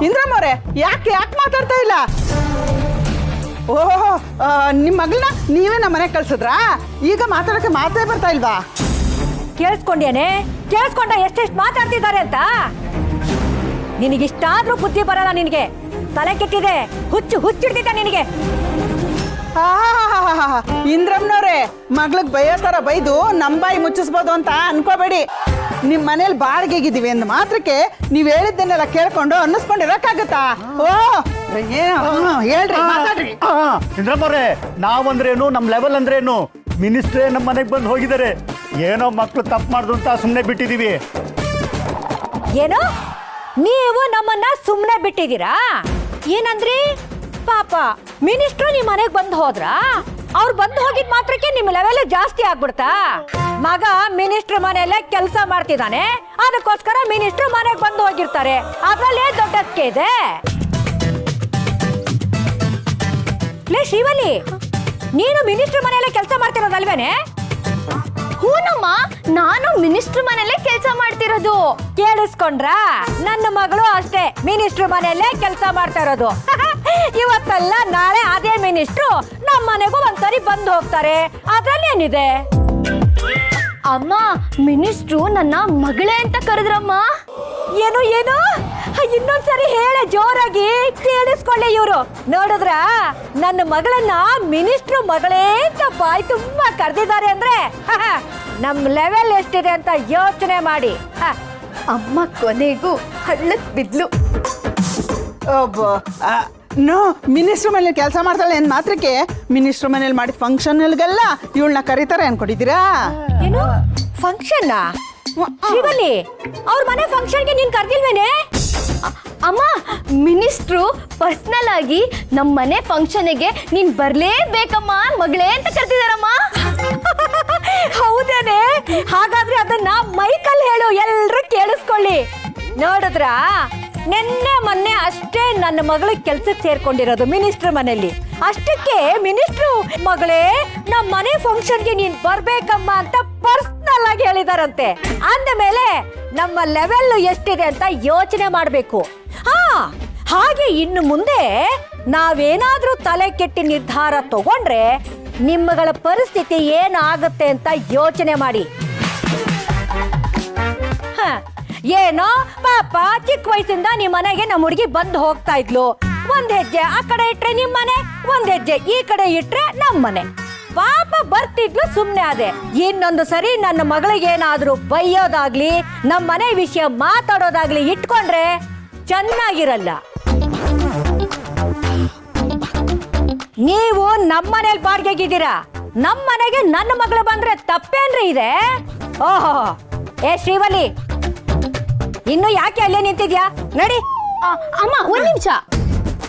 ಇಂದ್ರಮ್ಮವ್ರೆ, ಯಾಕೆ ಮಾತಾಡ್ತಾ ಇಲ್ಲ? ಓಹೋ, ನಿಮ್ಮ ಮಗಳನ್ನ ನೀವೇ ನಮ್ಮ ಮನೆಗೆ ಕಳ್ಸಿದ್ರಾ? ಈಗ ಮಾತಾಡೋಕ್ಕೆ ಮಾತೇ ಬರ್ತಾ ಇಲ್ವಾ? ಕೇಳಿಸ್ಕೊಂಡೇನೆ? ಕೇಳಿಸ್ಕೊಂಡ ಎಷ್ಟೆಷ್ಟು ಮಾತಾಡ್ತಿದ್ದಾರೆ ಅಂತ? ನಿನಗಿಷ್ಟಾದ್ರೂ ಬುದ್ಧಿ ಬರಲ್ಲ. ನಿನಗೆ ತಲೆ ಕೆಟ್ಟಿದೆ, ಹುಚ್ಚಿಡ್ತಿದ್ದೆ ನಿನಗೆ. ಇಂದ್ರಮ್ಮನವ್ರೆ, ಮಗ್ಳಿಗೆ ಬೈಯೋ ಥರ ಬೈದು ನಮ್ಮ ಬಾಯಿ ಮುಚ್ಚಿಸ್ಬೋದು ಅಂತ ಅನ್ಕೋಬೇಡಿ. ನಿಮ್ಮ ಮನೇಲಿ ಬಾಡಿಗೆಗಿದ್ದೀವಿ ಅಂದ ಮಾತ್ರಕ್ಕೆ ನೀವು ಹೇಳಿದ್ದನ್ನೆಲ್ಲ ಕೇಳ್ಕೊಂಡು ಅನ್ನಿಸ್ಕೊಂಡಿರಕ್ಕಾಗತ್ತಾ? ಹೇಳ್ರಿ, ಮಾತಾಡ್ರಿ. ಇಂದ್ರಮ್ಮವ್ರೆ, ನಾವಂದ್ರೇನು, ನಮ್ಮ ಲೆವೆಲ್ ಅಂದ್ರೇನು? ಮಿನಿಸ್ಟ್ರೇ ನಮ್ಮ ಮನೆಗೆ ಬಂದು ಹೋಗಿದ್ದಾರೆ. ಏನೋ ಮಕ್ಕಳು ತಪ್ಪು ಮಾಡಿದ್ರು ಅಂತ ಸುಮ್ಮನೆ ಬಿಟ್ಟಿದೀವಿ. ಏನು, ನೀವು ನಮ್ಮನ್ನ ಸುಮ್ಮನೆ ಬಿಟ್ಟಿದ್ದೀರಾ? ಏನಂದ್ರಿ? ಪಾಪ ಮಿನಿಸ್ಟ್ರು ನಿಮ್ಮ ಮನೆಗೆ ಬಂದು ಹೋದ್ರ? ಅವ್ರು ಬಂದು ಹೋಗಿದ್ ಮಾತ್ರಕ್ಕೆ ನಿಮ್ಮ ಲೆವೆಲ್ ಜಾಸ್ತಿ ಆಗ್ಬಿಡ್ತಾ? ಮಗ ಮಿನಿಸ್ಟ್ರ್ ಮನೆಯಲ್ಲೇ ಕೆಲಸ ಮಾಡ್ತಿದ್ದಾನೆ, ಅದಕ್ಕೋಸ್ಕರ ಮಿನಿಸ್ಟ್ರು ಮನೆಗೆ ಬಂದು ಹೋಗಿರ್ತಾರೆ. ಅದ್ರಲ್ಲೇ ದೊಡ್ಡಕ್ಕೆ ಇದೆ. ಲೇ ಶ್ರೀವಲ್ಲಿ, ನೀನು ಮಿನಿಸ್ಟ್ರ್ ಮನೆಯಲ್ಲೇ ಕೆಲಸ ಮಾಡ್ತಿರೋದಲ್ವೇನೆ? ಹೂನಮ್ಮ, ನಾನು ಮಿನಿಸ್ಟ್ರ್ ಮನೆಯಲ್ಲೇ ಕೆಲಸ ಮಾಡ್ತಿರೋದು. ಕೇಳಿಸ್ಕೊಂಡ್ರಾ? ನನ್ನ ಮಗಳು ಅಷ್ಟೇ ಮಿನಿಸ್ಟ್ರ್ ಮನೆಯಲ್ಲೇ ಕೆಲಸ ಮಾಡ್ತಾ ಇರೋದು. ಇವತ್ತಲ್ಲ ನಾಳೆ ಅದೇ ಮಿನಿಸ್ಟ್ರು ನಮ್ಮ ಮನೆಗೂ ಒಂದ್ಸರಿ ಬಂದು ಹೋಗ್ತಾರೆ. ಅದ್ರಲ್ಲೇನಿದೆ? ಅಮ್ಮ, ಮಿನಿಸ್ಟ್ರು ನನ್ನ ಮಗಳೇ ಅಂತ ಕರೆದ್ರಮ್ಮ. ಏನು ಏನು? ಇನ್ನೊಂದ್ಸರಿ ಹೇಳೆ ಜೋರಾಗಿ, ಕೇಳಿಸ್ಕೊಳ್ಳಿ. ಇವ್ರು ನೋಡಿದ್ರ ನನ್ನ ಮಗಳನ್ನ ಮಿನಿಸ್ಟ್ರು ಮಗಳೇ ಅಂತ ಬಾಯಿ ತುಂಬಾ ಕರೆದಿದ್ದಾರೆ ಅಂದ್ರೆ ನಮ್ ಲೆವೆಲ್ ಎಷ್ಟಿದೆ ಅಂತ ಯೋಚನೆ ಮಾಡಿ. ಅಮ್ಮ ಕೊನೆಗೂ ಹಳ್ಳಕ್ ಬಿದ್ಲು. ಮಿನಿಸ್ಟ್ರ್ ಮನೇಲಿ ಕೆಲಸ ಮಾಡ್ತಾಳೆ ಏನ್ ಮಾತ್ರಕ್ಕೆ ಮಿನಿಸ್ಟ್ರ್ ಮನೇಲಿ ಮಾಡಿದ ಫಂಕ್ಷನ್ಗೆಲ್ಲ ಇವಳನ್ನ ಕರೀತಾರೆ ಅನ್ಕೊಂಡಿದ್ದೀರಾ? ಏನು ಫಂಕ್ಷನ್? ಶಿವಲ್ಲಿ, ಅವ್ರ ಮನೆ ಫಂಕ್ಷನ್ಗೆ ನೀನ್ ಕರ್ದಿಲ್ವೇನೆ? ಅಮ್ಮ, ಮಿನಿಸ್ಟ್ರು ಪರ್ಸನಲ್ ಆಗಿ ನಮ್ಮ ಮನೆ ಫಂಕ್ಷನ್ಗೆ ನೀನ್ ಬರ್ಲೇಬೇಕಮ್ಮ ಮಗಳೇ ಅಂತ ಕರ್ತಿದಾರಮ್ಮ. ಹೌದೇನೆ? ಹಾಗಾದ್ರೆ ಅದನ್ನ ಮೈಕಲ್ಲಿ ಹೇಳು, ಎಲ್ರು ಕೇಳಿಸ್ಕೊಳ್ಳಿ. ನೋಡಿದ್ರ, ನಿನ್ನೆ ಮೊನ್ನೆ ಅಷ್ಟೇ ನನ್ನ ಮಗಳು ಕೆಲ್ಸಕ್ಕೆ ಸೇರ್ಕೊಂಡಿರೋದು ಮಿನಿಸ್ಟ್ರ್ ಮನೆಯಲ್ಲಿ. ಅಷ್ಟಕ್ಕೆ ಮಿನಿಸ್ಟ್ರು ಮಗಳೇ ನಮ್ಮ ಮನೆ ಫಂಕ್ಷನ್ಗೆ ನೀನ್ ಬರ್ಬೇಕಮ್ಮ ಅಂತ ಪರ್ಸನಲ್ ಆಗಿ ಹೇಳಿದಾರಂತೆ. ಅಂದ ಮೇಲೆ ನಮ್ಮ ಲೆವೆಲ್ ಎಷ್ಟಿದೆ ಅಂತ ಯೋಚನೆ ಮಾಡ್ಬೇಕು. ಹಾಗೆ ಇನ್ನು ಮುಂದೆ ನಾವೇನಾದ್ರೂ ತಲೆ ಕೆಟ್ಟಿ ನಿರ್ಧಾರ ತಗೊಂಡ್ರೆ ನಿಮ್ಮಗಳ ಪರಿಸ್ಥಿತಿ ಏನಾಗುತ್ತೆ ಅಂತ ಯೋಚನೆ ಮಾಡಿ. ಏನೋ ಪಾಪ ಚಿಕ್ಕ ವಯಸ್ಸಿಂದ ನಿಮ್ಮ ಮನೆಗೆ ನಮ್ಮ ಹುಡುಗಿ ಬಂದು ಹೋಗ್ತಾ ಇದ್ಲು. ಒಂದ್ ಹೆಜ್ಜೆ ಆ ಕಡೆ ಇಟ್ರೆ ನಿಮ್ ಮನೆ, ಒಂದ್ ಹೆಜ್ಜೆ ಈ ಕಡೆ ಇಟ್ರೆ ನಮ್ ಮನೆ. ಪಾಪ ಬರ್ತಿದ್ಲು, ಸುಮ್ನೆ ಅದೇ. ಇನ್ನೊಂದು ಸರಿ ನನ್ನ ಮಗಳಿಗೇನಾದ್ರೂ ಬೈಯೋದಾಗ್ಲಿ ನಮ್ಮ ಮನೆ ವಿಷಯ ಮಾತಾಡೋದಾಗ್ಲಿ ಇಟ್ಕೊಂಡ್ರೆ ಚೆನ್ನಾಗಿರಲ್ಲ. ನೀವು ನಮ್ಮನೇಲಿ ಬಾಡಿಗೆಗಿದ್ದೀರಾ, ನಮ್ಮ ಮನೆಗೆ ನನ್ನ ಮಗಳು ಬಂದ್ರೆ ತಪ್ಪೇನ್ರಿ ಇದೆ? ಓಹೋ, ಏ ಶ್ರೀವಲ್ಲಿ, ಇನ್ನು ಯಾಕೆ ಅಲ್ಲೇ ನಿಂತಿದ್ಯಾ? ನಡಿ. ಅಮ್ಮ, ಒಂದ್ ನಿಮಿಷ.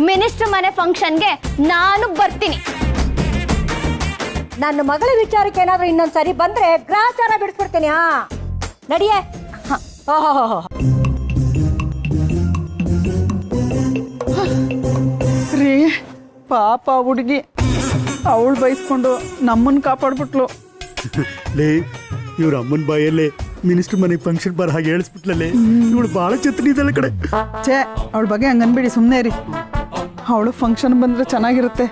ಮಿನಿಸ್ಟರ್ ಮನೆ ಫಂಕ್ಷನ್ಗೆ ನಾನು ಬರ್ತೀನಿ. ನನ್ನ ಮಗಳ ವಿಚಾರಕ್ಕೆ ಏನಾದ್ರೂ ಇನ್ನೊಂದ್ಸರಿ ಬಂದ್ರೆ ಗ್ರಾಚಾರ ಬಿಡಿಸ್ಬಿಡ್ತೀನಿ. ನಡಿಯೇ. ಓಹೋ, ರೀ, ಪಾಪ ಹುಡುಗಿ, ಅವಳು ಬೈಸ್ಕೊಂಡು ನಮ್ಮನ್ನು ಕಾಪಾಡ್ಬಿಟ್ಲು. ಲೇ, ಇವ್ರ ಅಮ್ಮನ ಬಾಯಲ್ಲೇ ಮಿನಿಸ್ಟರ್ ಮನೆ ಫಂಕ್ಷನ್ ಬರ ಹಾಗೆ ಹೇಳಿಸ್ಬಿಟ್ಲಲ್ಲೇ. ಇವಳು ಭಾಳ ಚತುರಿದ್ದಾಳೆ ಕಡೆ. ಛೇ, ಅವಳ ಬಗ್ಗೆ ಹಂಗನ್ಬೇಡಿ, ಸುಮ್ಮನೆ ರೀ. ಅವಳು ಫಂಕ್ಷನ್ ಬಂದ್ರೆ ಚೆನ್ನಾಗಿರುತ್ತೆ.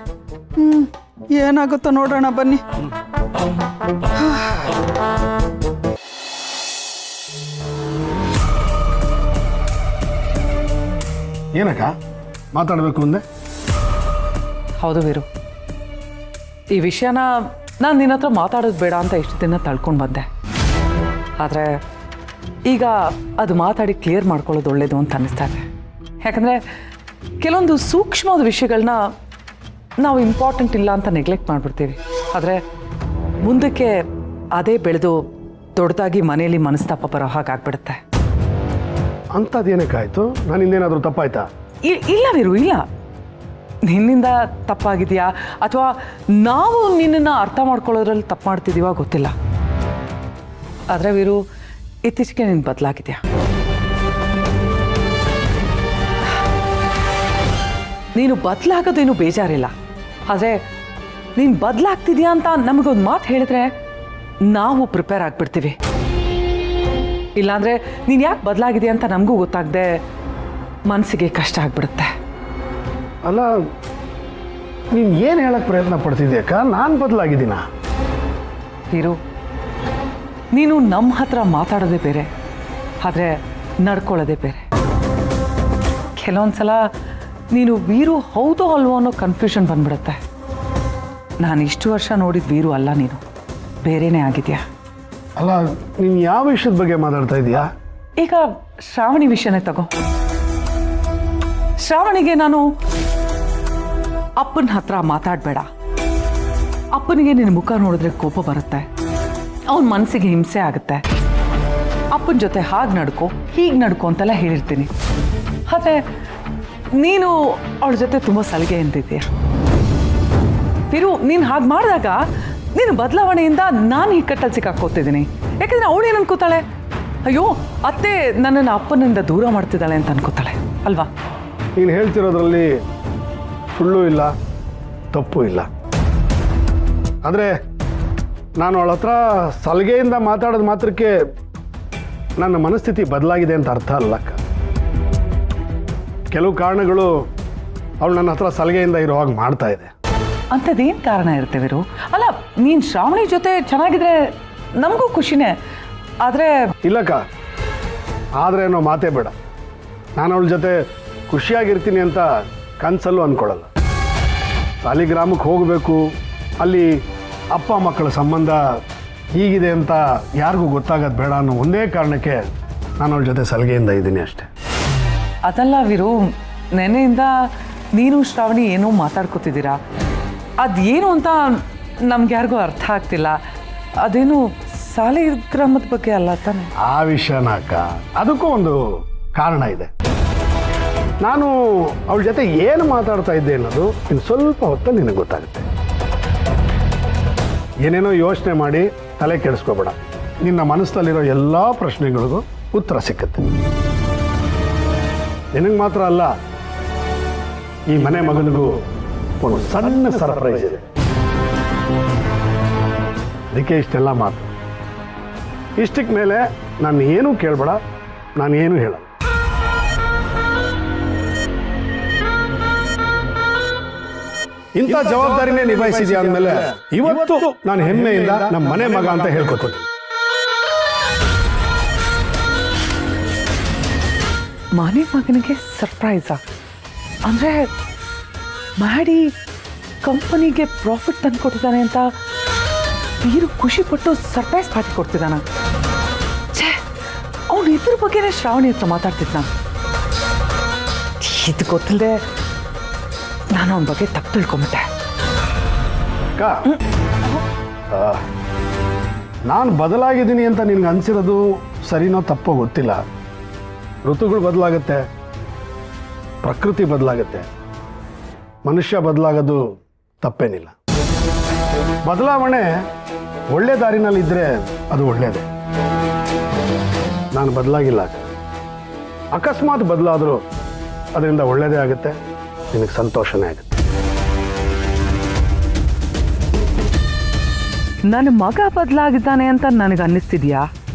ಏನಾಗುತ್ತೋ ನೋಡೋಣ ಬನ್ನಿ. ಏನಕ್ಕ ಮಾತಾಡಬೇಕು ಅಂದೆ? ಹೌದು ವೀರು, ಈ ವಿಷಯನ ನಾನು ನಿನ್ನ ಹತ್ರ ಮಾತಾಡೋದು ಬೇಡ ಅಂತ ಇಷ್ಟು ದಿನ ತಳ್ಕೊಂಡು ಬಂದೆ. ಆದರೆ ಈಗ ಅದು ಮಾತಾಡಿ ಕ್ಲಿಯರ್ ಮಾಡ್ಕೊಳ್ಳೋದು ಒಳ್ಳೇದು ಅಂತ ಅನ್ನಿಸ್ತಾ ಇದೆ. ಯಾಕಂದರೆ ಕೆಲವೊಂದು ಸೂಕ್ಷ್ಮವಾದ ವಿಷಯಗಳನ್ನ ನಾವು ಇಂಪಾರ್ಟೆಂಟ್ ಇಲ್ಲ ಅಂತ ನೆಗ್ಲೆಕ್ಟ್ ಮಾಡಿಬಿಡ್ತೀವಿ. ಆದರೆ ಮುಂದಕ್ಕೆ ಅದೇ ಬೆಳೆದು ದೊಡ್ಡದಾಗಿ ಮನೆಯಲ್ಲಿ ಮನಸ್ತಾಪ ಬರೋ ಹಾಗಾಗ್ಬಿಡುತ್ತೆ. ಅಂಥದ್ದೇನಕ್ಕಾಯ್ತು? ನಾನು ಇನ್ನೇನಾದರೂ ತಪ್ಪಾಯ್ತಾ? ಇಲ್ಲ ವೀರು, ಇಲ್ಲ. ನಿನ್ನಿಂದ ತಪ್ಪಾಗಿದೆಯಾ ಅಥವಾ ನಾವು ನಿನ್ನನ್ನು ಅರ್ಥ ಮಾಡ್ಕೊಳ್ಳೋದ್ರಲ್ಲಿ ತಪ್ಪು ಮಾಡ್ತಿದ್ದೀವ ಗೊತ್ತಿಲ್ಲ. ಆದರೆ ವೀರು, ಇತ್ತೀಚೆಗೆ ನೀನು ಬದಲಾಗಿದೆಯಾ. ನೀನು ಬದಲಾಗೋದೇನು ಬೇಜಾರಿಲ್ಲ. ಆದರೆ ನೀನು ಬದಲಾಗ್ತಿದ್ಯಾ ಅಂತ ನಮಗೊಂದು ಮಾತು ಹೇಳಿದ್ರೆ ನಾವು ಪ್ರಿಪೇರ್ ಆಗಿಬಿಡ್ತೀವಿ. ಇಲ್ಲಾಂದರೆ ನೀನು ಯಾಕೆ ಬದಲಾಗಿದೆಯಾ ಅಂತ ನಮಗೂ ಗೊತ್ತಾಗದೆ ಮನಸ್ಸಿಗೆ ಕಷ್ಟ ಆಗ್ಬಿಡುತ್ತೆ. ಅಲ್ಲ, ನೀನು ಏನು ಹೇಳಕ್ಕೆ ಪ್ರಯತ್ನ ಪಡ್ತಿದ್ಯಾಕ? ನಾನು ಬದಲಾಗಿದ್ದೀನ? ವೀರು, ನೀನು ನಮ್ಮ ಹತ್ರ ಮಾತಾಡೋದೇ ಬೇರೆ, ಆದರೆ ನಡ್ಕೊಳ್ಳೋದೇ ಬೇರೆ. ಕೆಲವೊಂದ್ಸಲ ನೀನು ವೀರು ಹೌದೋ ಅಲ್ವೋ ಅನ್ನೋ ಕನ್ಫ್ಯೂಷನ್ ಬಂದ್ಬಿಡುತ್ತೆ. ನಾನು ಇಷ್ಟು ವರ್ಷ ನೋಡಿದ ವೀರು ಅಲ್ಲ, ನೀನು ಬೇರೆನೇ ಆಗಿದೆಯಾ. ಅಲ್ಲ, ನೀನು ಯಾವ ವಿಷಯದ ಬಗ್ಗೆ ಮಾತಾಡ್ತಾ ಇದೀಯಾ? ಈಗ ಶ್ರಾವಣಿ ವಿಷಯನೇ ತಗೋ. ಶ್ರಾವಣಿಗೆ ನಾನು ಅಪ್ಪನ ಹತ್ರ ಮಾತಾಡಬೇಡ, ಅಪ್ಪನಿಗೆ ನಿನ್ನ ಮುಖ ನೋಡಿದ್ರೆ ಕೋಪ ಬರುತ್ತೆ, ಅವನ ಮನಸ್ಸಿಗೆ ಹಿಂಸೆ ಆಗುತ್ತೆ, ಅಪ್ಪನ ಜೊತೆ ಹಾಗೆ ನಡ್ಕೊ ಹೀಗೆ ನಡ್ಕೊ ಅಂತೆಲ್ಲ ಹೇಳಿರ್ತೀನಿ. ಆದರೆ ನೀನು ಅವಳ ಜೊತೆ ತುಂಬ ಸಲಿಗೆ ಅಂತಿದ್ದೀಯ. ವೀರು, ನೀನು ಹಾಗೆ ಮಾಡಿದಾಗ ನೀನು ಬದಲಾವಣೆಯಿಂದ ನಾನು ಇಕ್ಕಟ್ಟಲ್ಲಿ ಸಿಕ್ಕಾಕೋತಿದ್ದೀನಿ. ಯಾಕಂದರೆ ಅವಳು ಏನು ಅನ್ಕೋತಾಳೆ, ಅಯ್ಯೋ ಅತ್ತೆ ನನ್ನನ್ನು ಅಪ್ಪನಿಂದ ದೂರ ಮಾಡ್ತಿದ್ದಾಳೆ ಅಂತ ಅನ್ಕೋತಾಳೆ ಅಲ್ವಾ? ನೀನು ಹೇಳ್ತಿರೋದ್ರಲ್ಲಿ ಸುಳ್ಳು ಇಲ್ಲ, ತಪ್ಪು ಇಲ್ಲ. ಆದರೆ ನಾನು ಅವಳ ಹತ್ರ ಸಲಿಗೆಯಿಂದ ಮಾತಾಡೋದು ಮಾತ್ರಕ್ಕೆ ನನ್ನ ಮನಸ್ಥಿತಿ ಬದಲಾಗಿದೆ ಅಂತ ಅರ್ಥ ಅಲ್ಲಕ್ಕ. ಕೆಲವು ಕಾರಣಗಳು ಅವಳು ನನ್ನ ಹತ್ರ ಸಲಿಗೆಯಿಂದ ಇರೋ ಹಾಗೆ ಮಾಡ್ತಾ ಇದೆ. ಅಂಥದ್ದೇನು ಕಾರಣ ಇರುತ್ತೆ ವೀರು? ಅಲ್ಲ, ನೀನು ಶ್ರಾವಣಿ ಜೊತೆ ಚೆನ್ನಾಗಿದ್ರೆ ನಮಗೂ ಖುಷಿನೇ. ಆದರೆ ಇಲ್ಲಕ್ಕ, ಆದರೆ ಅನ್ನೋ ಮಾತೇ ಬೇಡ. ನಾನು ಅವಳ ಜೊತೆ ಖುಷಿಯಾಗಿರ್ತೀನಿ ಅಂತ ಕನಸಲ್ಲೂ ಅಂದ್ಕೊಳ್ಳಲ್ಲ. ಸಾಲಿಗ್ರಾಮಕ್ಕೆ ಹೋಗಬೇಕು, ಅಲ್ಲಿ ಅಪ್ಪ ಮಕ್ಕಳ ಸಂಬಂಧ ಹೀಗಿದೆ ಅಂತ ಯಾರಿಗೂ ಗೊತ್ತಾಗೋದು ಬೇಡ ಅನ್ನೋ ಒಂದೇ ಕಾರಣಕ್ಕೆ ನಾನು ಅವಳ ಜೊತೆ ಸಲಿಗೆಯಿಂದ ಇದ್ದೀನಿ ಅಷ್ಟೆ. ಅದಲ್ಲ ವೀರು, ನೆನೆಯಿಂದ ನೀನು ಶ್ರಾವಣಿ ಏನೋ ಮಾತಾಡ್ಕೋತಿದ್ದೀರಾ, ಅದೇನು ಅಂತ ನಮ್ಗೆ ಯಾರಿಗೂ ಅರ್ಥ ಆಗ್ತಿಲ್ಲ. ಅದೇನು ಸಾಲಿಗ್ರಾಮದ ಬಗ್ಗೆ ಅಲ್ಲ ತಾನೆ? ಆ ವಿಷಯನ ಅಕ್ಕ, ಅದಕ್ಕೂ ಒಂದು ಕಾರಣ ಇದೆ. ನಾನು ಅವಳ ಜೊತೆ ಏನು ಮಾತಾಡ್ತಾ ಇದ್ದೆ ಅನ್ನೋದು ಇನ್ನು ಸ್ವಲ್ಪ ಹೊತ್ತಲ್ಲಿ ನಿನಗೆ ಗೊತ್ತಾಗುತ್ತೆ. ಏನೇನೋ ಯೋಚನೆ ಮಾಡಿ ತಲೆ ಕೆಡಿಸ್ಕೋಬೇಡ. ನಿನ್ನ ಮನಸ್ಸಲ್ಲಿರೋ ಎಲ್ಲ ಪ್ರಶ್ನೆಗಳಿಗೂ ಉತ್ತರ ಸಿಕ್ಕತ್ತೆ. ನಿನಗೆ ಮಾತ್ರ ಅಲ್ಲ, ಈ ಮನೆ ಮಗನಿಗೂ ಒಂದು ಸಣ್ಣ ಸರ್ಪ್ರೈಸ್ ಇದೆ. ಅದಕ್ಕೆ ಇಷ್ಟೆಲ್ಲ ಮಾತು. ಇಷ್ಟಕ್ಕೆ ಮೇಲೆ ನಾನು ಏನೂ ಕೇಳಬೇಡ, ನಾನು ಏನೂ ಹೇಳಲ್ಲ. ಇಂಥ ಜವಾಬ್ದಾರಿನೇ ನಿಭಾಯಿಸಿದ್ಯಾ ಅಂದಮೇಲೆ ಇವತ್ತು ನಾನು ಹೆಮ್ಮೆಯಿಂದ ನಮ್ಮ ಮನೆ ಮಗ ಅಂತ ಹೇಳ್ಕೊತೀನಿ. ಮನೆ ಮಗನಿಗೆ ಸರ್ಪ್ರೈಸಾ? ಅಂದರೆ ಮಾಡಿ ಕಂಪನಿಗೆ ಪ್ರಾಫಿಟ್ ತಂದು ಕೊಟ್ಟಿದ್ದಾನೆ ಅಂತ ವೀರು ಖುಷಿಪಟ್ಟು ಸರ್ಪ್ರೈಸ್ ಪಾರ್ಟಿ ಕೊಡ್ತಿದ್ದಾನ. ಛೇ, ಅವನು ಇದ್ರ ಬಗ್ಗೆನೇ ಶ್ರಾವಣಿ ಹತ್ರ ಮಾತಾಡ್ತಿದ್ದ. ಇದು ಗೊತ್ತಿಲ್ಲದೆ ನಾನು ಅವನ ಬಗ್ಗೆ ತಪ್ಪು ತಿಳ್ಕೊಂಬಿಟ್ಟೆ. ನಾನು ಬದಲಾಗಿದ್ದೀನಿ ಅಂತ ನಿನ್ಗೆ ಅನ್ಸಿರೋದು ಸರಿನೋ ತಪ್ಪೋ ಗೊತ್ತಿಲ್ಲ. ಋತುಗಳು ಬದಲಾಗುತ್ತೆ, ಪ್ರಕೃತಿ ಬದಲಾಗುತ್ತೆ, ಮನುಷ್ಯ ಬದಲಾಗೋದು ತಪ್ಪೇನಿಲ್ಲ. ಬದಲಾವಣೆ ಒಳ್ಳೆ ದಾರಿನಲ್ಲಿದ್ದರೆ ಅದು ಒಳ್ಳೆಯದೇ. ನಾನು ಬದಲಾಗಿಲ್ಲ. ಅಕಸ್ಮಾತ್ ಬದಲಾದರೂ ಅದರಿಂದ ಒಳ್ಳೆಯದೇ ಆಗುತ್ತೆ, ನಿನಗೆ ಸಂತೋಷನೇ ಆಗುತ್ತೆ. ನನ್ನ ಮಗ ಬದಲಾಗಿದ್ದಾನೆ ಅಂತ ನನಗೆ ಅನ್ನಿಸ್ತಿದ್ಯಾ,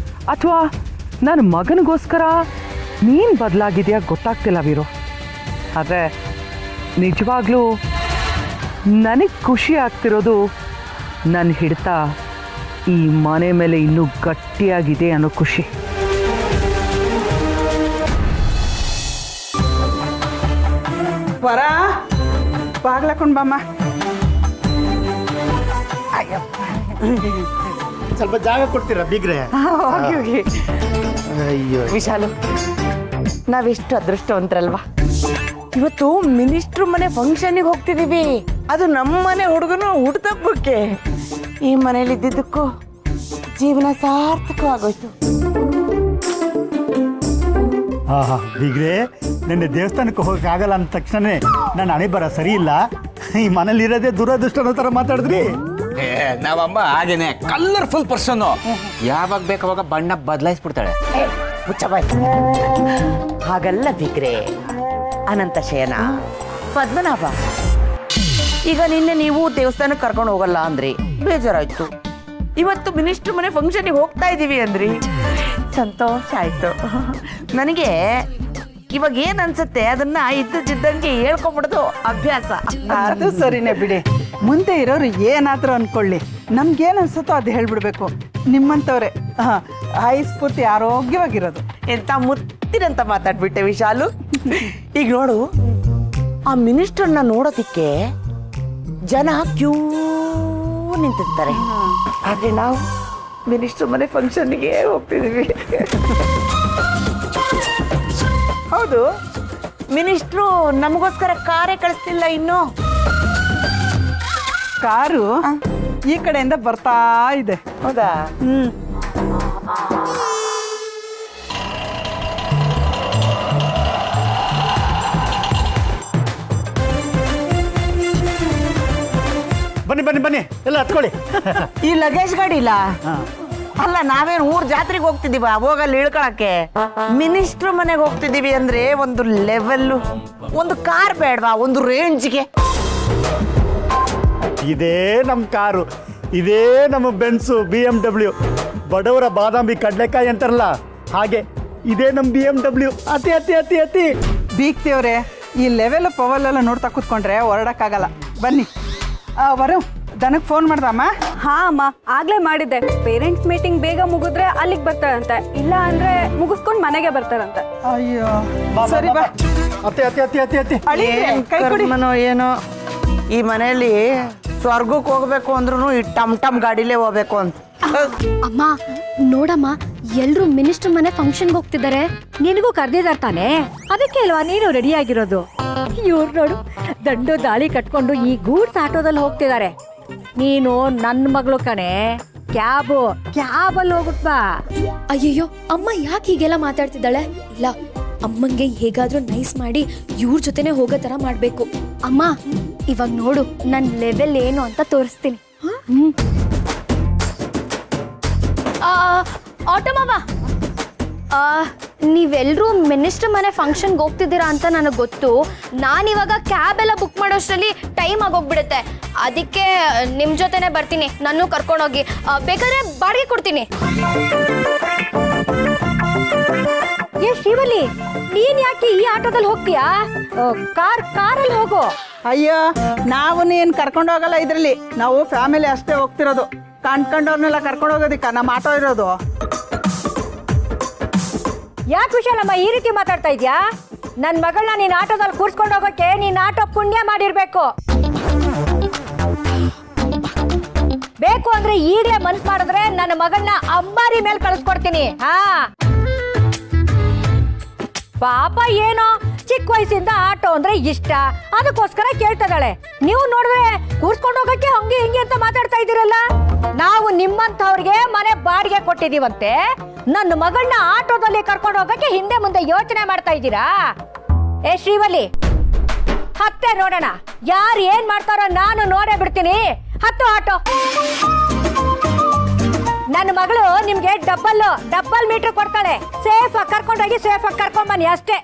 ಅಥವಾ ನನ್ನ ಮಗನಿಗೋಸ್ಕರ ನೀನು ಬದಲಾಗಿದೆಯಾ ಗೊತ್ತಾಗ್ತಿಲ್ಲ ವೀರು. ಆದರೆ ನಿಜವಾಗ್ಲೂ ನನಗೆ ಖುಷಿ ಆಗ್ತಿರೋದು ನನ್ನ ಹಿಡಿತ ಈ ಮನೆ ಮೇಲೆ ಇನ್ನೂ ಗಟ್ಟಿಯಾಗಿದೆ ಅನ್ನೋ ಖುಷಿ. ವರ ಬಾಗ್ಲಾಕೊಂಡ್ ಬಾಮ್ಮ. ಸ್ವಲ್ಪ ಜಾಗ ಕೊಡ್ತೀರಾ ಬೀಗ್ರೆ? ಹೋಗಿ ಹೋಗಿ. ಅಯ್ಯೋ, ವಿಶಾಲು, ನಾವೆಷ್ಟು ಅದೃಷ್ಟವಂತರಲ್ವಾ. ಇವತ್ತು ಮಿನಿಸ್ಟ್ರು ಮನೆ ಫಂಕ್ಷನ್ಗೆ ಹೋಗ್ತಿದೀವಿ. ಅದು ನಮ್ಮ ಮನೆ ಹುಡುಗನು ಹುಟ್ಟುಹಬ್ಬಕ್ಕೆ. ಈ ಮನೇಲಿ ಇದ್ದಿದ್ದಕ್ಕೂ ಜೀವನ ಸಾರ್ಥಕವಾಗೋಯ್ತು. ಹಾ ಬೀಗ್ರೆ, ನಿನ್ನೆ ದೇವಸ್ಥಾನಕ್ಕೆ ಹೋಗಕ್ಕಾಗಲ್ಲ ಅಂದ ತಕ್ಷಣನೇ ನನ್ನ ಹಣೆ ಬರ ಸರಿ ಇಲ್ಲ, ಈ ಮನೇಲಿ ಇರೋದೇ ದುರದೃಷ್ಟ ಅನ್ನೋ ಥರ ಮಾತಾಡಿದ್ರಿ. ನಾವಮ್ಮ ಹಾಗೇನೆ ಕಲರ್ಫುಲ್ ಪರ್ಸನ್, ಯಾವಾಗ ಬೇಕಾವಾಗ ಬಣ್ಣ ಬದಲಾಯಿಸ್ಬಿಡ್ತಾಳೆ. ಮುಚ್ಚಬಾಯ್ತು. ಹಾಗಲ್ಲ ಬಿಗ್ರೆ, ಅನಂತ ಶಯನ, ಪದ್ಮನಾಭ, ಈಗ ನಿನ್ನೆ ನೀವು ದೇವಸ್ಥಾನಕ್ಕೆ ಕರ್ಕೊಂಡು ಹೋಗಲ್ಲ ಅಂದ್ರಿ, ಬೇಜಾರಾಯ್ತು. ಇವತ್ತು ಮಿನಿಸ್ಟ್ರ್ ಮನೆ ಫಂಕ್ಷನ್ಗೆ ಹೋಗ್ತಾ ಇದ್ದೀವಿ ಅಂದ್ರಿ, ಸಂತೋಷ ಆಯ್ತು. ನನಗೆ ಇವಾಗ ಏನ್ ಅನ್ಸುತ್ತೆ ಅದನ್ನ ಇದ್ದಕ್ಕಿದ್ದಂಗೆ ಹೇಳ್ಕೊಂಬಿಡೋದು ಅಭ್ಯಾಸ. ಅದು ಸರಿನೇ ಬಿಡಿ. ಮುಂದೆ ಇರೋರು ಏನಾದರೂ ಅನ್ಕೊಳ್ಳಿ, ನಮ್ಗೇನು ಅನ್ಸುತ್ತೋ ಅದು ಹೇಳ್ಬಿಡ್ಬೇಕು. ನಿಮ್ಮಂಥವ್ರೆ ಆಯುಸ್ಫೂರ್ತಿ ಆರೋಗ್ಯವಾಗಿರೋದು. ಎಂತ ಮುತ್ತಿನಂತ ಮಾತಾಡ್ಬಿಟ್ಟೆ ವಿಶಾಲು. ಈಗ ನೋಡು, ಆ ಮಿನಿಸ್ಟರ್ನ ನೋಡೋದಿಕ್ಕೆ ಜನ ಕ್ಯೂ ನಿಂತಿರ್ತಾರೆ, ಆದ್ರೆ ನಾವು ಮಿನಿಸ್ಟರ್ ಮನೆ ಫಂಕ್ಷನ್ಗೆ ಹೋಗ್ತಿದೀವಿ. ಹೌದು, ಮಿನಿಸ್ಟ್ರು ನಮಗೋಸ್ಕರ ಕಾರೇ ಕಳಿಸ್ತಿಲ್ಲ ಇನ್ನು. ಕಾರು ಈ ಕಡೆಯಿಂದ ಬರ್ತಾ ಇದೆ. ಹೌದಾ? ಬನ್ನಿ ಬನ್ನಿ ಬನ್ನಿ ಎಲ್ಲ ಹತ್ಕೊಳ್ಳಿ. ಈ ಲಗೇಜ್ ಗಾಡಿ ಇಲ್ಲ ಅಲ್ಲ, ನಾವೇನು ಊರ್ ಜಾತ್ರೆಗೆ ಹೋಗ್ತಿದೀವ ಹೋಗಲ್ಲಿ ಇಳ್ಕೊಳಕ್ಕೆ? ಮಿನಿಸ್ಟ್ರ್ ಮನೆಗೆ ಹೋಗ್ತಿದೀವಿ ಅಂದ್ರೆ ಒಂದು ಲೆವೆಲ್ಲು, ಒಂದು ಕಾರ್ ಬೇಡವಾ ಒಂದು ರೇಂಜ್ಗೆ? ಇದೇ ನಮ್ಮ ಕಾರು, ಇದೇ ನಮ್ಮ ಬೆನ್ಸು BMW. ಬಡವರ ಬಾದಾಮಿ ಕಡ್ಲೆಕಾಯಿ ಅಂತಾರಲ್ಲ ಹಾಗೆ ಇದೇ ನಮ್ಮ BMW. ಅತಿ ಅತಿ ಅತಿ ಅತಿ ಬೀಗ್ತಿಯವ್ರೆ, ಈ ಲೆವೆಲ್ ಪವಲೆಲ್ಲ ನೋಡ್ತಾ ಕೂತ್ಕೊಂಡ್ರೆ ಹೊರಡಕ್ಕಾಗಲ್ಲ. ಬನ್ನಿ. ವರು, ದನಕ್ಕೆ ಫೋನ್ ಮಾಡ್ದಮ್ಮ? ಹಾ ಅಮ್ಮ, ಆಗ್ಲೇ ಮಾಡಿದ್ದೆ. ಪೇರೆಂಟ್ಸ್ ಮೀಟಿಂಗ್ ಬೇಗ ಮುಗಿದ್ರೆ ಅಲ್ಲಿಗೆ ಬರ್ತಾರಂತೆ, ಇಲ್ಲ ಅಂದ್ರೆ ಮುಗಿಸ್ಕೊಂಡು ಮನೆಗೆ ಬರ್ತಾರಂತೆ. ಅಯ್ಯೋ, ಸರಿ ಬಾ. ಅತಿ ಅತಿ ಅತಿ ಅತಿ ಅತಿ ಅಳಿಯಂದ್ರೆ ಕೈ ಕೊಡಿ. ಕರ್ಮನೋ ಏನೋ, ಈ ಮನೆಯಲ್ಲಿ ಸ್ವರ್ಗಕ್ಕೆ ಹೋಗ್ಬೇಕು ಅಂದ್ರೂ ಈ ಟಮ್ ಟಮ್ ಗಾಡಿಲೇ ಹೋಗ್ಬೇಕು ಅಂತ. ಅಮ್ಮ ನೋಡಮ್ಮ, ಎಲ್ರು ಮಿನಿಸ್ಟರ್ ಮನೆ ಫಂಕ್ಷನ್ಗೆ ಹೋಗ್ತಿದ್ದಾರೆ. ನಿನಗೂ ಕರ್ದಿದಾರ ತಾನೆ, ಅದಕ್ಕೆ ಅಲ್ವಾ ನೀನು ರೆಡಿ ಆಗಿರೋದು. ಇವ್ರು ನೋಡು, ದಂಡು ದಾಳಿ ಕಟ್ಕೊಂಡು ಈ ಗೂಡ್ಸ್ ಆಟೋದಲ್ಲಿ ಹೋಗ್ತಿದ್ದಾರೆ. ನೀನು ನನ್ನ ಮಗಳು ಕಣೆ, ಕ್ಯಾಬಲ್ಲಿ ಹೋಗ್ಬಿಟ್ ಬಾ. ಅಯ್ಯಯ್ಯೋ ಅಮ್ಮ, ಯಾಕೆ ಹೀಗೆಲ್ಲ ಮಾತಾಡ್ತಿದ್ದಾಳೆ? ಇಲ್ಲ, ಅಮ್ಮಂಗೆ ಹೇಗಾದ್ರೂ ನೈಸ್ ಮಾಡಿ ಇವ್ರ ಜೊತೆನೆ ಹೋಗೋ ತರ ಮಾಡ್ಬೇಕು. ಅಮ್ಮ ಇವಾಗ ನೋಡು, ನನ್ನ ಲೆವೆಲ್ ಏನು ಅಂತ ತೋರಿಸ್ತೀನಿ. ಆಟೋ ಮಾವ, ನೀವೆಲ್ಲರೂ ಮಿನಿಸ್ಟರ್ ಮನೆ ಫಂಕ್ಷನ್ಗೆ ಹೋಗ್ತಿದ್ದೀರಾ ಅಂತ ನನಗೆ ಗೊತ್ತು. ನಾನಿವಾಗ ಕ್ಯಾಬ್ ಎಲ್ಲ ಬುಕ್ ಮಾಡೋಷ್ಟರಲ್ಲಿ ಟೈಮ್ ಆಗೋಗ್ಬಿಡುತ್ತೆ. ಅದಕ್ಕೆ ನಿಮ್ಮ ಜೊತೆನೆ ಬರ್ತೀನಿ, ನನ್ನೂ ಕರ್ಕೊಂಡೋಗಿ. ಬೇಕಾದ್ರೆ ಬಾಡಿಗೆ ಕೊಡ್ತೀನಿ. ಏ ಶ್ರೀವಲ್ಲಿ, ನೀನ್ ಯಾಕೆ ಈ ಆಟೋದಲ್ಲಿ ಹೋಗ್ತೀಯಾ? ಕಾರಲ್ಲಿ ಹೋಗು. ಅಯ್ಯೋ, ನಾವು ನೀನು ಕರ್ಕೊಂಡು ಹೋಗಲ್ಲ ಇದರಲ್ಲಿ. ನಾವು ಫ್ಯಾಮಿಲಿ ಅಷ್ಟೇ ಹೋಗ್ತಿರೋದು. ಕಂಡ್ಕೊಂಡವ್ರನ್ನೆಲ್ಲ ಕರ್ಕೊಂಡು ಹೋಗೋದಿಕ್ಕ ನಮ್ಮ ಆಟೋ ಇರೋದು. ಯಾಕೆ ವಿಶಾಲಮ್ಮ ಈ ರೀತಿ ಮಾತಾಡ್ತಾ ಇದ್ಯಾ? ನನ್ನ ಮಗಳನ್ನ ನೀನ್ ಆಟೋದಲ್ಲಿ ಕೂರ್ಸ್ಕೊಂಡು ಹೋಗೋಕೆ ನೀನ್ ಆಟೋ ಪುಣ್ಯ ಮಾಡಿರ್ಬೇಕು. ಬೇಕು ಅಂದ್ರೆ ಈಗಲೇ ಮನ್ಸು ಮಾಡಿದ್ರೆ ನನ್ನ ಮಗಳನ್ನ ಅಂಬಾರಿ ಮೇಲೆ ಕಳಿಸ್ಕೊಡ್ತೀನಿ. ಹಾ, ಪಾಪ ಏನೋ ಚಿಕ್ಕ ವಯಸ್ಸಿಂದ ಆಟೋ ಅಂದ್ರೆ ಇಷ್ಟ, ಅದಕ್ಕೋಸ್ಕರ ಕೇಳ್ತಿದ್ದಾಳೆ. ನೀವು ನೋಡಿದ್ರೆ ಕೂರ್ಸ್ಕೊಂಡು ಹೋಗಕ್ಕೆ ಹಂಗೆ ಹಿಂಗೆ ಅಂತ ಮಾತಾಡ್ತಾ ಇದ್ದೀರಲ್ಲ. ನಾವು ನಿಮ್ಮಂಥವ್ರಿಗೆ ಮನೆ ಬಾಡಿಗೆ ಕೊಟ್ಟಿದೀವಂತೆ, ನನ್ನ ಮಗಳನ್ನ ಆಟೋದಲ್ಲಿ ಕರ್ಕೊಂಡು ಹೋಗಕ್ಕೆ ಹಿಂದೆ ಮುಂದೆ ಯೋಚನೆ ಮಾಡ್ತಾ ಇದ್ದೀರಾ? ಏ ಶ್ರೀವಲ್ಲಿ, ಹತ್ತೆ ನೋಡೋಣ ಯಾರು ಏನ್ ಮಾಡ್ತಾರೋ, ನಾನು ನೋಡೇ ಬಿಡ್ತೀನಿ. ಹತ್ತು ಆಟೋ. ನನ್ನ ಮಗಳು ನಿಮ್ಗೆ ಡಬ್ಬಲ್ ಮೀಟರ್ ಕೊಡ್ತಾಳೆ. ಸೇಫ್ ಆಗಿ ಕರ್ಕೊಂಡೋಗಿ ಸೇಫ್ ಆಗಿ ಕರ್ಕೊಂಡ್ ಬನ್ನಿ ಅಷ್ಟೇ.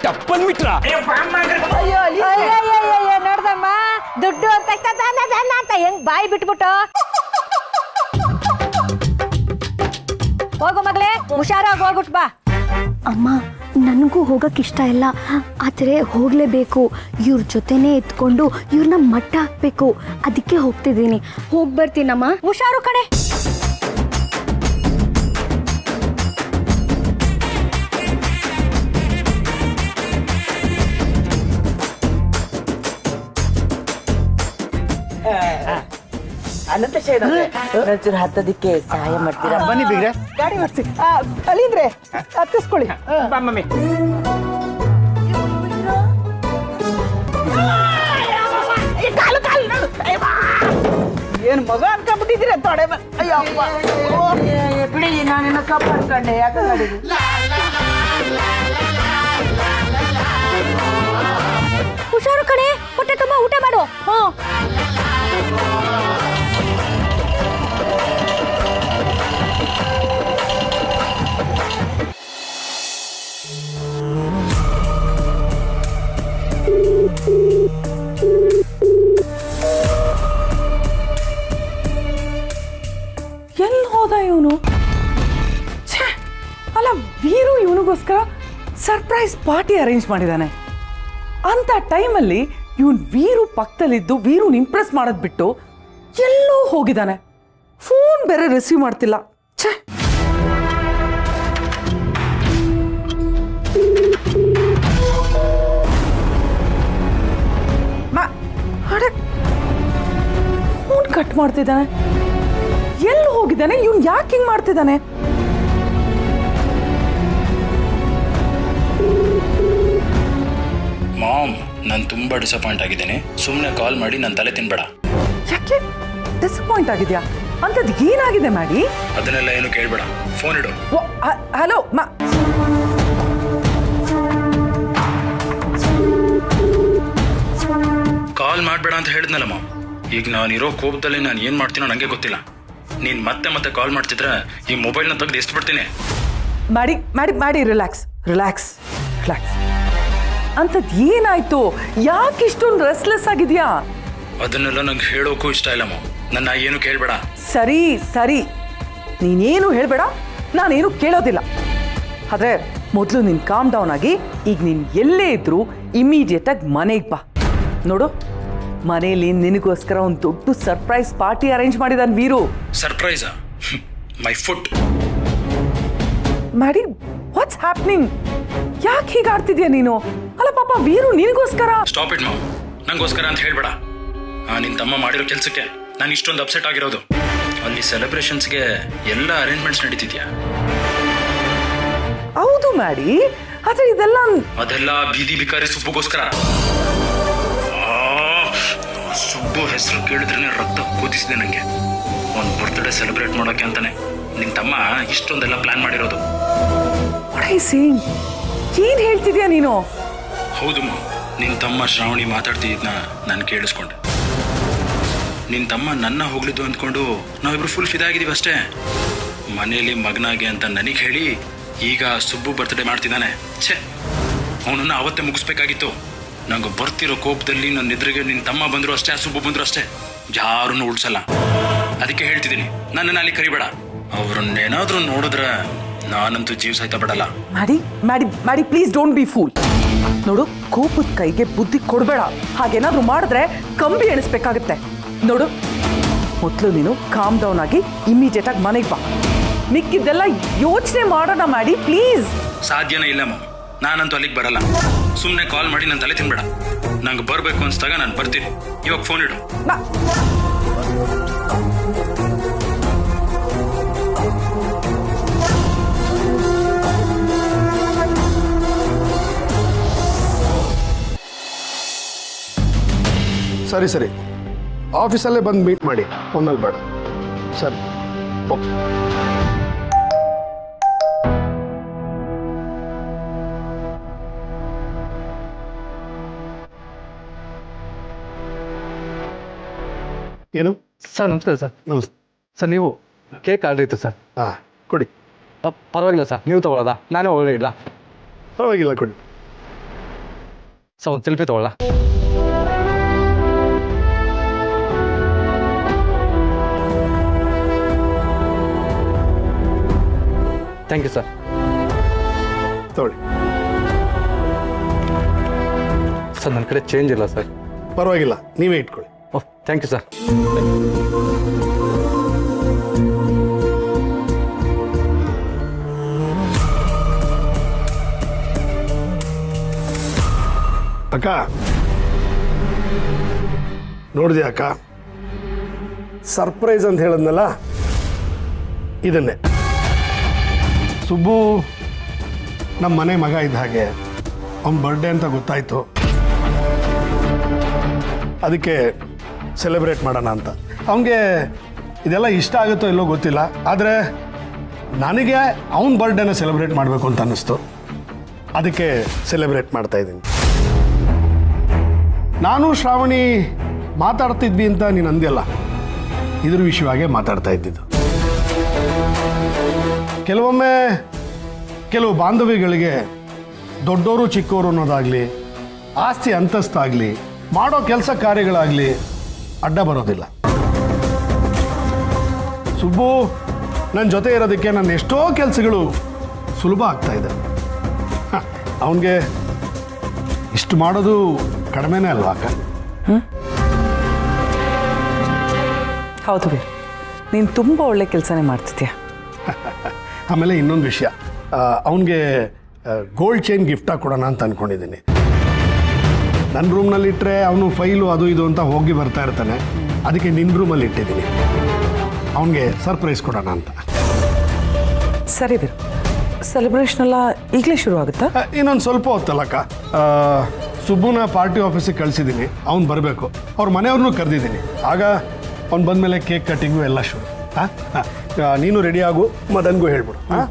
ಡಬ್ಬಲ್ ಮೀಟ್ರ ನೋಡ್ದಮ್ಮ, ದುಡ್ಡು ಅಂತ ಅಂತ ಹೆಂಗ್ ಬಾಯಿ ಬಿಟ್ಬಿಟ್ಟು. ಹೋಗು ಮಗಳೇ, ಹುಷಾರಾಗಿ ಹೋಗ್ಬಿಟ್ ಬಾ. ಅಮ್ಮ ನನಗೂ ಹೋಗಕ್ಕೆ ಇಷ್ಟ ಇಲ್ಲ, ಆದರೆ ಹೋಗಲೇಬೇಕು. ಇವ್ರ ಜೊತೆನೇ ಎತ್ಕೊಂಡು ಇವ್ರನ್ನ ಮಟ್ಟ ಹಾಕ್ಬೇಕು. ಅದಕ್ಕೆ ಹೋಗ್ತಿದ್ದೀನಿ. ಹೋಗಿ ಬರ್ತೀನಮ್ಮ. ಹುಷಾರು ಕಡೆ. ಅನಂತ ಒಂಚೂರು ಹತ್ತೋದಿಕ್ಕೆ ಸಹಾಯ ಮಾಡ್ತೀರಾ? ಬನ್ನಿ ಬಿಗ್ರೆ. ಗಾಡಿ ಮಾಡಿಸಿ. ಅಳಿಂದ್ರೆ ಹತ್ತಿಸ್ಕೊಳ್ಳಿ. ಮಮ್ಮಿ ಏನು ಮಗ ಅನ್ಕೊಂಡ್ಬಿಟ್ಟಿದ್ದೀರ ತೊಡೆ. ಅಯ್ಯೋ ಬಿಡಿ, ನಾನಿನ್ನ ಕಪ್ಪ ಅನ್ಕೊಂಡೆ. ಯಾಕೆ ಹುಷಾರು ಕಡೆ, ಹೊಟ್ಟೆ ತುಂಬಾ ಊಟ ಮಾಡು. ಎಲ್ಲಿ ಹೋದ ಇವನು? ಅಲ್ಲ, ವೀರು ಇವನಿಗೋಸ್ಕರ ಸರ್ಪ್ರೈಸ್ ಪಾರ್ಟಿ ಅರೇಂಜ್ ಮಾಡಿದ್ದಾನೆ. ಅಂತ ಟೈಮಲ್ಲಿ ಇವನ್ ವೀರು ಪಕ್ಕದಲ್ಲಿದ್ದು ವೀರುನ್ ಇಂಪ್ರೆಸ್ ಮಾಡೋದ್ ಬಿಟ್ಟು ಎಲ್ಲೋ ಹೋಗಿದ್ದಾನೆ. ಫೋನ್ ಬೇರೆ ರಿಸೀವ್ ಮಾಡ್ತಿಲ್ಲ. ಛೇ, ಫೋನ್ ಕಟ್ ಮಾಡ್ತಿದ್ದಾನೆ. ಎಲ್ಲಿ ಹೋಗಿದ್ದಾನೆ ಇವನ್? ಯಾಕೆ ಹಿಂಗ್ ಮಾಡ್ತಿದ್ದಾನೆ? ಮಾಮ್, ನಾನು ತುಂಬ ಡಿಸಪಾಯಿಂಟ್ ಆಗಿದ್ದೀನಿ. ಸುಮ್ಮನೆ ಕಾಲ್ ಮಾಡಿ ನನ್ನ ತಲೆ ತಿನ್ಬೇಡ. ಯಾಕೆ ಡಿಸಪಾಯಿಂಟ್ ಆಗಿದ್ಯಾ? ಅಂತದ್ ಏನಾಗಿದೆ ಮಾಡಿ? ಅದನ್ನೆಲ್ಲ ಏನು ಕೇಳಬೇಡ, ಫೋನ್ ಇಡು. ಹಲೋ ಕಾಲ್ ಮಾಡಬೇಡ ಅಂತ ಹೇಳಿದ್ನಲ್ಲ ಮಾಮ್. ಈಗ ನಾನಿರೋ ಕೋಪದಲ್ಲಿ ನಾನು ಏನು ಮಾಡ್ತೀನೋ ನನಗೆ ಗೊತ್ತಿಲ್ಲ. ನೀನು ಮತ್ತೆ ಮತ್ತೆ ಕಾಲ್ ಮಾಡ್ತಿದ್ರೆ ಈ ಮೊಬೈಲ್ನ ತೆಗೆದು ಎಷ್ಟು ಬಿಡ್ತೀನಿ. ಮಾಡಿ ಮಾಡಿ ಮಾಡಿ ರಿಲ್ಯಾಕ್ಸ್ ರಿಲ್ಯಾಕ್ಸ್ ರಿಲ್ಯಾಕ್ಸ್. ಅಂತದ್ ಏನಾಯ್ತು? ಯಾಕೆ ಇಷ್ಟೊಂದು ರೆಸ್ಲೆಸ್ ಆಗಿದ್ಯಾ? ಅದನ್ನೆಲ್ಲ ನಂಗೆ ಹೇಳೋಕ್ಕೂ ಇಷ್ಟ ಇಲ್ಲ ಮಾಮ್. ನನ್ನ ಏನು ಕೇಳಬೇಡ. ಸರಿ ಸರಿ, ನೀನೇನು ಹೇಳಬೇಡ, ನಾನೇನು ಕೇಳೋದಿಲ್ಲ. ಆದ್ರೆ ಮೊದಲು ನೀನು ಕಾಮ್ ಡೌನ್ ಆಗಿ ಈಗ ನೀನು ಎಲ್ಲೇ ಇದ್ರೂ ಇಮಿಡಿಯೇಟ್ ಆಗಿ ಮನೆಗೆ ಬಾ. ನೋಡು, ಮನೆಯಲ್ಲಿ ನಿನಗೋಸ್ಕರ ಒಂದು ದೊಡ್ಡ ಸರ್ಪ್ರೈಸ್ ಪಾರ್ಟಿ ಅರೇಂಜ್ ಮಾಡಿದಾನೆ ವೀರು. ಸರ್ಪ್ರೈಸಾ? My foot. ಮಾಡಿ, ವಾಟ್ಸ್ ಹ್ಯಾಪ್ನಿಂಗ್? ಯಾಕೆ ಹೀಗೆ ಆಡ್ತಿದ್ಯಾ ನೀನು? ಅಲ್ಲ ಪಾಪ ವೀರು ನಿನಗೋಸ್ಕರ. Stop it ma'am. ನಂಗೋಸ್ಕರ ಅಂತ ಹೇಳ್ಬೇಡ. ನಿನ್ನ ತಮ್ಮ ಮಾಡಿರೋ ಕೆಲಸಕ್ಕೆ ನಾನು ಇಷ್ಟೊಂದು ಅಪ್ಸೆಟ್ ಆಗಿರೋದು. ಅಲ್ಲಿ ಸೆಲೆಬ್ರೇಷನ್ಸ್ಗೆ ಎಲ್ಲ ಅರೇಂಜ್ಮೆಂಟ್ಸ್ ನಡೀತಿದ್ಯಾ? ಹೌದು ಮಾಡಿ, ಆದ್ರೆ ಅದೆಲ್ಲ ಬೀದಿ ಬಿಕಾರಿ ಸುಬ್ಬುಗೋಸ್ಕರ. ಸುಬ್ಬು ಹೆಸರು ಕೇಳಿದ್ರೆ ರಕ್ತ ಕುದಿಸಿದೆ ನನಗೆ. ಒಂದು ಬರ್ತ್ಡೇ ಸೆಲೆಬ್ರೇಟ್ ಮಾಡೋಕೆ ಅಂತಾನೆ ನಿನ್ನ ತಮ್ಮ ಇಷ್ಟೊಂದೆಲ್ಲ ಪ್ಲಾನ್ ಮಾಡಿರೋದು. ಏನ್ ಹೇಳ್ತಿದ್ಯಾ ನೀನು? ಹೌದು ಮಾ, ನಿನ್ನ ತಮ್ಮ ಶ್ರಾವಣಿ ಮಾತಾಡ್ತಿದ್ನ ನಾನು ಕೇಳಿಸ್ಕೊಂಡೆ. ನಿನ್ನ ತಮ್ಮ ನನ್ನ ಹೋಗ್ಲಿದ್ದು ಅಂದ್ಕೊಂಡು ನಾವಿಬ್ರು ಫುಲ್ ಫಿದಾಗಿದ್ದೀವಿ ಅಷ್ಟೇ. ಮನೇಲಿ ಮಗನಾಗೆ ಅಂತ ನನಗೆ ಹೇಳಿ ಈಗ ಸುಬ್ಬು ಬರ್ತ್ಡೇ ಮಾಡ್ತಿದ್ದಾನೆ. ಛೇ, ಅವನನ್ನು ಅವತ್ತೇ ಮುಗಿಸ್ಬೇಕಾಗಿತ್ತು. ನಂಗೆ ಬರ್ತಿರೋ ಕೋಪದಲ್ಲಿ ನನ್ನ ಎದುರಿಗೆ ನಿನ್ನ ತಮ್ಮ ಬಂದರು ಅಷ್ಟೇ, ಸುಬ್ಬು ಬಂದರು ಅಷ್ಟೇ, ಯಾರನ್ನು ಉಳ್ಸಲ್ಲ. ಅದಕ್ಕೆ ಹೇಳ್ತಿದ್ದೀನಿ, ನನ್ನನ್ನು ಅಲ್ಲಿ ಕರಿಬೇಡ. ಅವ್ರನ್ನೇನಾದ್ರೂ ನೋಡಿದ್ರೆ ನಾನಂತೂ ಜೀವ ಸಹಿತ ಬಿಡಲ್ಲ. ಮಾಡಿ ಮಾಡಿ ಮಾಡಿ, ಪ್ಲೀಸ್ ಡೋಂಟ್ ಬಿ ಫೂಲ್. ನೋಡು, ಕೋಪದ ಕೈಗೆ ಬುದ್ಧಿ ಕೊಡಬೇಡ. ಹಾಗೇನಾದ್ರೂ ಮಾಡಿದ್ರೆ ಕಂಬಿ ಎಣಿಸ್ಬೇಕಾಗತ್ತೆ. ನೋಡು, ಮೊದಲು ನೀನು ಕಾಮ್ ಡೌನ್ ಆಗಿ ಇಮಿಡಿಯೇಟ್ ಆಗಿ ಮನೆಗೆ ಬಾ. ಮಿಕ್ಕಿದ್ದೆಲ್ಲ ಯೋಚನೆ ಮಾಡೋಣ ಮಾಡಿ, ಪ್ಲೀಸ್. ಸಾಧ್ಯನೇ ಇಲ್ಲ ಮಾಮ್, ನಾನಂತೂ ಅಲ್ಲಿಗೆ ಬರಲ್ಲ. ಸುಮ್ಮನೆ ಕಾಲ್ ಮಾಡಿ ನನ್ನ ತಲೆ ತಿನ್ಬೇಡ. ನಂಗೆ ಬರಬೇಕು ಅನ್ಸ್ದಾಗ ನಾನು ಬರ್ತೀನಿ. ಇವಾಗ ಫೋನ್ ಇಡು. ಸರಿ ಸರಿ, ಆಫೀಸಲ್ಲೇ ಬಂದು ಮೀಟ್ ಮಾಡಿ, ಫೋನಲ್ಲಿ ಬೇಡ. ಸರಿ, ಓಕೆ. ಏನು ಸರ್ ನಮಸ್ತೆ ಸರ್. ನಮಸ್ತೆ ಸರ್, ನೀವು ಕೇಕ್ ಆರ್ಡರ್ ಇತ್ತು ಸರ್. ಹಾಂ, ಕೊಡಿ. ಪರವಾಗಿಲ್ಲ ಸರ್, ನೀವು ತೊಗೊಳ್ಳೋದಾ? ನಾನೇ ಒಳ್ಳೆ ಇಲ್ಲ. ಪರವಾಗಿಲ್ಲ, ಕೊಡಿ. ಸರ್, ಒಂದು ಸೆಲ್ಫಿ ತೊಗೊಳ್ಳ? Thank you sir. ತಗೊಳ್ಳಿ. ಸರ್, ನನ್ನ ಕಡೆ ಚೇಂಜ್ ಇಲ್ಲ ಸರ್. ಪರವಾಗಿಲ್ಲ, ನೀವೇ ಇಟ್ಕೊಳ್ಳಿ. Oh, thank you sir. ಅಕ್ಕ, ನೋಡಿದೆ ಅಕ್ಕ, ಸರ್ಪ್ರೈಸ್ ಅಂತ ಹೇಳಿದ್ನಲ್ಲ, ಇದನ್ನೇ. ಸುಬ್ಬು ನಮ್ಮ ಮನೆ ಮಗ ಇದ್ದ ಹಾಗೆ, ಅವ್ನ ಬರ್ಡೇ ಅಂತ ಗೊತ್ತಾಯ್ತು, ಅದಕ್ಕೆ ಸೆಲೆಬ್ರೇಟ್ ಮಾಡೋಣ ಅಂತ. ಅವನಿಗೆ ಇದೆಲ್ಲ ಇಷ್ಟ ಆಗುತ್ತೋ ಇಲ್ಲೋ ಗೊತ್ತಿಲ್ಲ, ಆದರೆ ನನಗೆ ಅವನ ಬರ್ಡೇನ ಸೆಲೆಬ್ರೇಟ್ ಮಾಡಬೇಕು ಅಂತ ಅನ್ನಿಸ್ತು. ಅದಕ್ಕೆ ಸೆಲೆಬ್ರೇಟ್ ಮಾಡ್ತಾ ಇದ್ದೀನಿ. ನಾನು ಶ್ರಾವಣಿ ಮಾತಾಡ್ತಿದ್ವಿ ಅಂತ ನೀನು ಅಂದ್ಯಲ್ಲ, ಇದ್ರ ವಿಷಯವಾಗೇ ಮಾತಾಡ್ತಾ ಇದ್ದಿದ್ದು. ಕೆಲವೊಮ್ಮೆ ಕೆಲವು ಬಾಂಧವ್ಯಗಳಿಗೆ ದೊಡ್ಡವರು ಚಿಕ್ಕವರು ಅನ್ನೋದಾಗಲಿ, ಆಸ್ತಿ ಅಂತಸ್ತಾಗಲಿ, ಮಾಡೋ ಕೆಲಸ ಕಾರ್ಯಗಳಾಗಲಿ ಅಡ್ಡ ಬರೋದಿಲ್ಲ. ಸುಬ್ಬು ನನ್ನ ಜೊತೆ ಇರೋದಕ್ಕೆ ನನ್ನ ಎಷ್ಟೋ ಕೆಲಸಗಳು ಸುಲಭ ಆಗ್ತಾ ಇದೆ. ಅವನಿಗೆ ಇಷ್ಟು ಮಾಡೋದು ಕಡಿಮೆನೇ ಅಲ್ವಾ ಅಕ್ಕ? ಹೌದು ವೀರು, ನೀನು ತುಂಬ ಒಳ್ಳೆ ಕೆಲಸನೇ ಮಾಡ್ತಿದ್ಯಾ. ಆಮೇಲೆ ಇನ್ನೊಂದು ವಿಷಯ, ಅವನಿಗೆ ಗೋಲ್ಡ್ ಚೈನ್ ಗಿಫ್ಟಾಗಿ ಕೊಡೋಣ ಅಂತ ಅಂದ್ಕೊಂಡಿದ್ದೀನಿ. ನನ್ನ ರೂಮ್ನಲ್ಲಿ ಇಟ್ಟರೆ ಅವನು ಫೈಲು ಅದು ಇದು ಅಂತ ಹೋಗಿ ಬರ್ತಾ ಇರ್ತಾನೆ. ಅದಕ್ಕೆ ನಿನ್ನ ರೂಮಲ್ಲಿ ಇಟ್ಟಿದ್ದೀನಿ, ಅವನಿಗೆ ಸರ್ಪ್ರೈಸ್ ಕೊಡೋಣ ಅಂತ. ಸರಿ ವೀರು, ಸೆಲೆಬ್ರೇಷನ್ ಎಲ್ಲ ಈಗಲೇ ಶುರು ಆಗುತ್ತಾ? ಇನ್ನೊಂದು ಸ್ವಲ್ಪ ಹೊತ್ತಲ್ಲಕ್ಕ. ಸುಬ್ಬುನ ಪಾರ್ಟಿ ಆಫೀಸಿಗೆ ಕಳಿಸಿದ್ದೀನಿ, ಅವ್ನು ಬರಬೇಕು. ಅವ್ರ ಮನೆಯವ್ರನ್ನೂ ಕರೆದಿದ್ದೀನಿ. ಆಗ ಅವ್ನು ಬಂದಮೇಲೆ ಕೇಕ್ ಕಟ್ಟಿಂಗು ಎಲ್ಲ ಶುರು. ಹಾಂ, ನೀನು ರೆಡಿ ಆಗು, ಮದನ್ಗೂ ಹೇಳ್ಬಿಡು. ಹಾಂ.